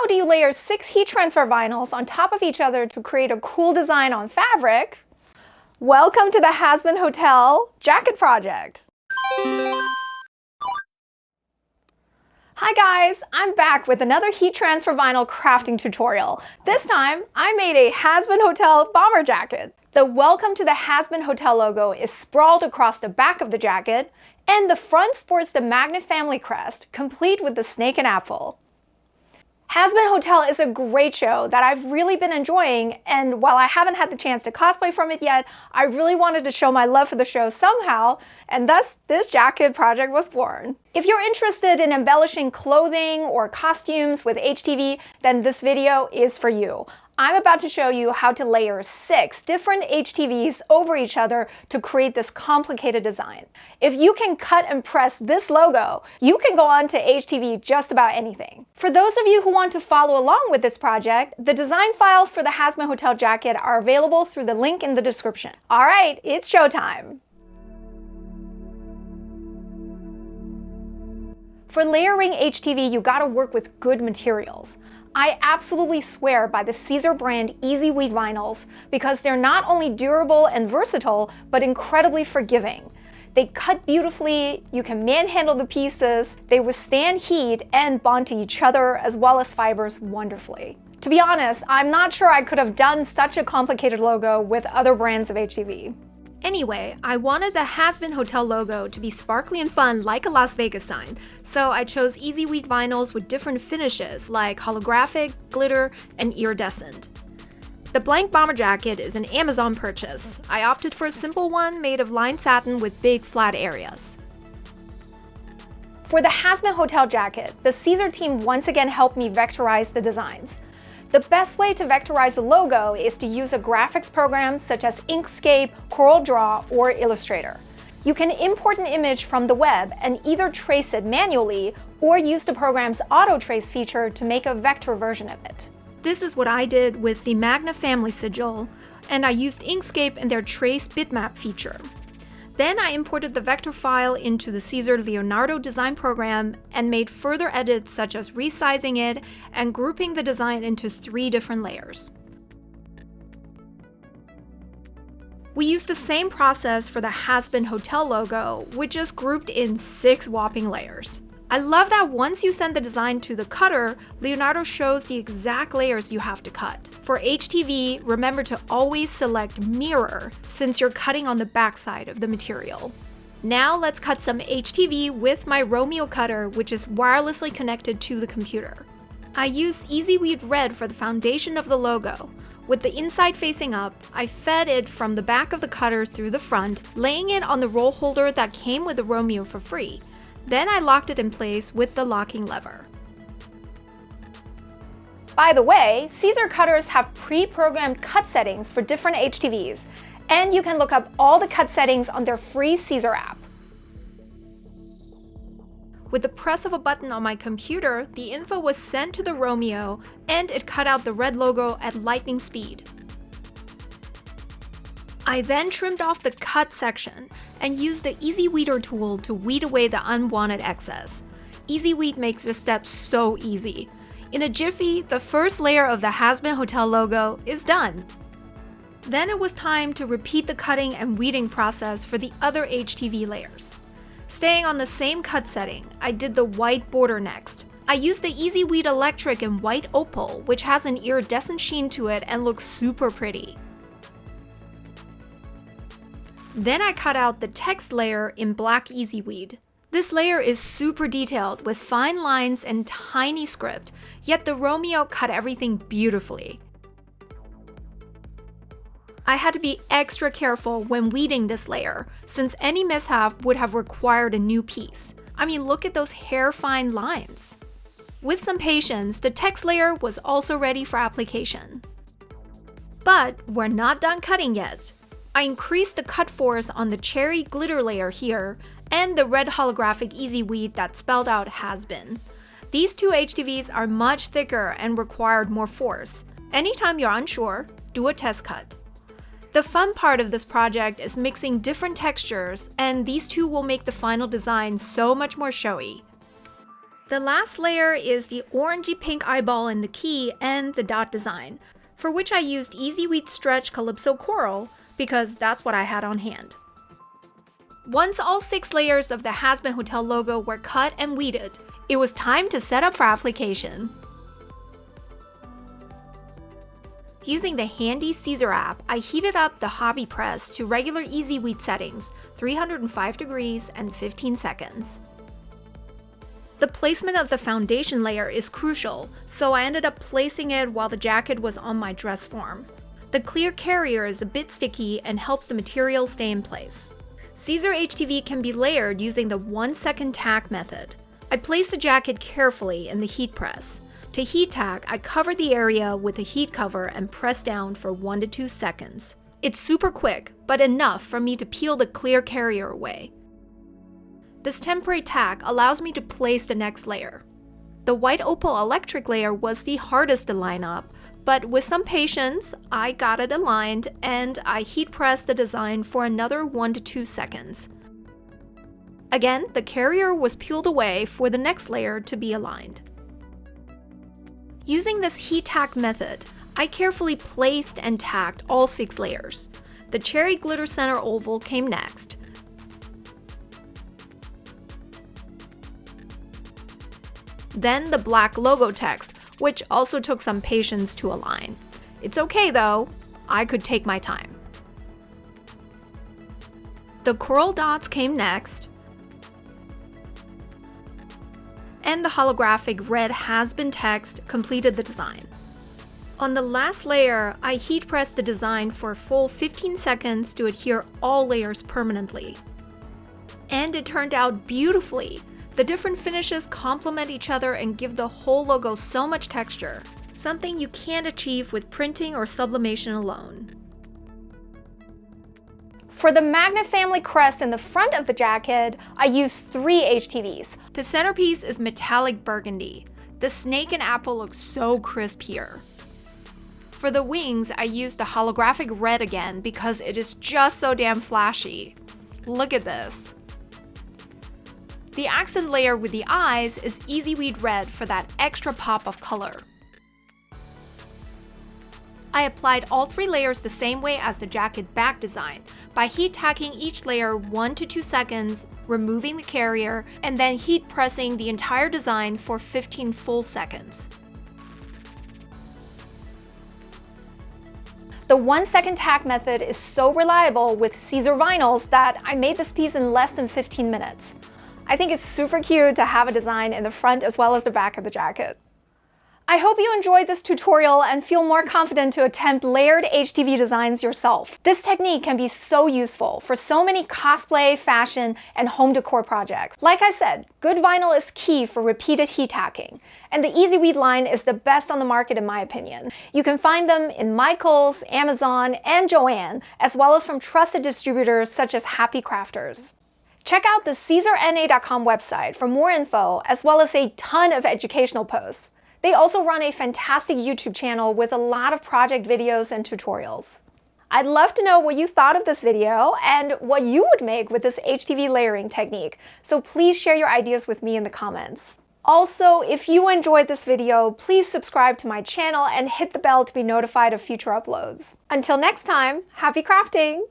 How do you layer 6 heat transfer vinyls on top of each other to create a cool design on fabric? Welcome to the Hazbin Hotel jacket project. Hi guys, I'm back with another heat transfer vinyl crafting tutorial. This time, I made a Hazbin Hotel bomber jacket. The Welcome to the Hazbin Hotel logo is sprawled across the back of the jacket, and the front sports the Magnet family crest, complete with the snake and apple. Hazbin Hotel is a great show that I've really been enjoying, and while I haven't had the chance to cosplay from it yet, I really wanted to show my love for the show somehow, and thus this jacket project was born. If you're interested in embellishing clothing or costumes with HTV, then this video is for you. I'm about to show you how to layer 6 different HTVs over each other to create this complicated design. If you can cut and press this logo, you can go on to HTV just about anything. For those of you who want to follow along with this project, the design files for the Hazbin Hotel jacket are available through the link in the description. All right, it's showtime. For layering HTV, you gotta work with good materials. I absolutely swear by the Siser brand Easy Weed vinyls because they're not only durable and versatile, but incredibly forgiving. They cut beautifully, you can manhandle the pieces, they withstand heat and bond to each other as well as fibers wonderfully. To be honest, I'm not sure I could have done such a complicated logo with other brands of HTV. Anyway, I wanted the Hazbin Hotel logo to be sparkly and fun like a Las Vegas sign, so I chose Easy Weed vinyls with different finishes like holographic, glitter, and iridescent. The blank bomber jacket is an Amazon purchase. I opted for a simple one made of lined satin with big flat areas. For the Hazbin Hotel jacket, the Siser team once again helped me vectorize the designs. The best way to vectorize a logo is to use a graphics program such as Inkscape, CorelDRAW, or Illustrator. You can import an image from the web and either trace it manually or use the program's auto trace feature to make a vector version of it. This is what I did with the Magnet family sigil, and I used Inkscape and their trace bitmap feature. Then I imported the vector file into the Siser Leonardo design program and made further edits such as resizing it and grouping the design into 3 different layers. We used the same process for the Hazbin Hotel logo, which is grouped in 6 whopping layers. I love that once you send the design to the cutter, Leonardo shows the exact layers you have to cut. For HTV, remember to always select mirror since you're cutting on the backside of the material. Now let's cut some HTV with my Romeo cutter, which is wirelessly connected to the computer. I used Easy Weed Red for the foundation of the logo. With the inside facing up, I fed it from the back of the cutter through the front, laying it on the roll holder that came with the Romeo for free. Then I locked it in place with the locking lever. By the way, Siser cutters have pre-programmed cut settings for different HTVs, and you can look up all the cut settings on their free Siser app. With the press of a button on my computer, the info was sent to the Romeo, and it cut out the red logo at lightning speed. I then trimmed off the cut section and used the Easy Weeder tool to weed away the unwanted excess. Easy Weed makes this step so easy. In a jiffy, the first layer of the Hazbin Hotel logo is done. Then it was time to repeat the cutting and weeding process for the other HTV layers. Staying on the same cut setting, I did the white border next. I used the Easy Weed Electric in white opal, which has an iridescent sheen to it and looks super pretty. Then I cut out the text layer in black Easy Weed. This layer is super detailed with fine lines and tiny script, yet the Romeo cut everything beautifully. I had to be extra careful when weeding this layer, since any mishap would have required a new piece. I mean, look at those hair-fine lines. With some patience, the text layer was also ready for application. But we're not done cutting yet. I increased the cut force on the cherry glitter layer here and the red holographic Easy Weed that spelled out Hazbin. These 2 HTVs are much thicker and required more force. Anytime you're unsure, do a test cut. The fun part of this project is mixing different textures, and these 2 will make the final design so much more showy. The last layer is the orangey pink eyeball in the key and the dot design, for which I used Easy Weed Stretch Calypso Coral because that's what I had on hand. Once all 6 layers of the Hazbin Hotel logo were cut and weeded, it was time to set up for application. Using the handy Siser app, I heated up the hobby press to regular Easy Weed settings, 305 degrees and 15 seconds. The placement of the foundation layer is crucial, so I ended up placing it while the jacket was on my dress form. The clear carrier is a bit sticky and helps the material stay in place. Siser HTV can be layered using the 1-second tack method. I placed the jacket carefully in the heat press. To heat tack, I covered the area with a heat cover and pressed down for 1 to 2 seconds. It's super quick, but enough for me to peel the clear carrier away. This temporary tack allows me to place the next layer. The white opal electric layer was the hardest to line up, but with some patience, I got it aligned and I heat pressed the design for another 1 to 2 seconds. Again, the carrier was peeled away for the next layer to be aligned. Using this heat tack method, I carefully placed and tacked all 6 layers. The cherry glitter center oval came next. Then the black logo text, which also took some patience to align. It's okay though, I could take my time. The coral dots came next, and the holographic red Hazbin text completed the design. On the last layer, I heat pressed the design for a full 15 seconds to adhere all layers permanently. And it turned out beautifully! The different finishes complement each other and give the whole logo so much texture, something you can't achieve with printing or sublimation alone. For the Magnet family crest in the front of the jacket, I used 3 HTVs. The centerpiece is metallic burgundy. The snake and apple look so crisp here. For the wings, I used the holographic red again because it is just so damn flashy. Look at this. The accent layer with the eyes is Easy Weed Red for that extra pop of color. I applied all 3 layers the same way as the jacket back design, by heat tacking each layer 1 to 2 seconds, removing the carrier, and then heat pressing the entire design for 15 full seconds. The 1-second tack method is so reliable with Siser vinyls that I made this piece in less than 15 minutes. I think it's super cute to have a design in the front as well as the back of the jacket. I hope you enjoyed this tutorial and feel more confident to attempt layered HTV designs yourself. This technique can be so useful for so many cosplay, fashion, and home decor projects. Like I said, good vinyl is key for repeated heat tacking, and the Easy Weed line is the best on the market in my opinion. You can find them in Michaels, Amazon, and Joann, as well as from trusted distributors such as Happy Crafters. Check out the CaesarNA.com website for more info, as well as a ton of educational posts. They also run a fantastic YouTube channel with a lot of project videos and tutorials. I'd love to know what you thought of this video and what you would make with this HTV layering technique, so please share your ideas with me in the comments. Also, if you enjoyed this video, please subscribe to my channel and hit the bell to be notified of future uploads. Until next time, happy crafting!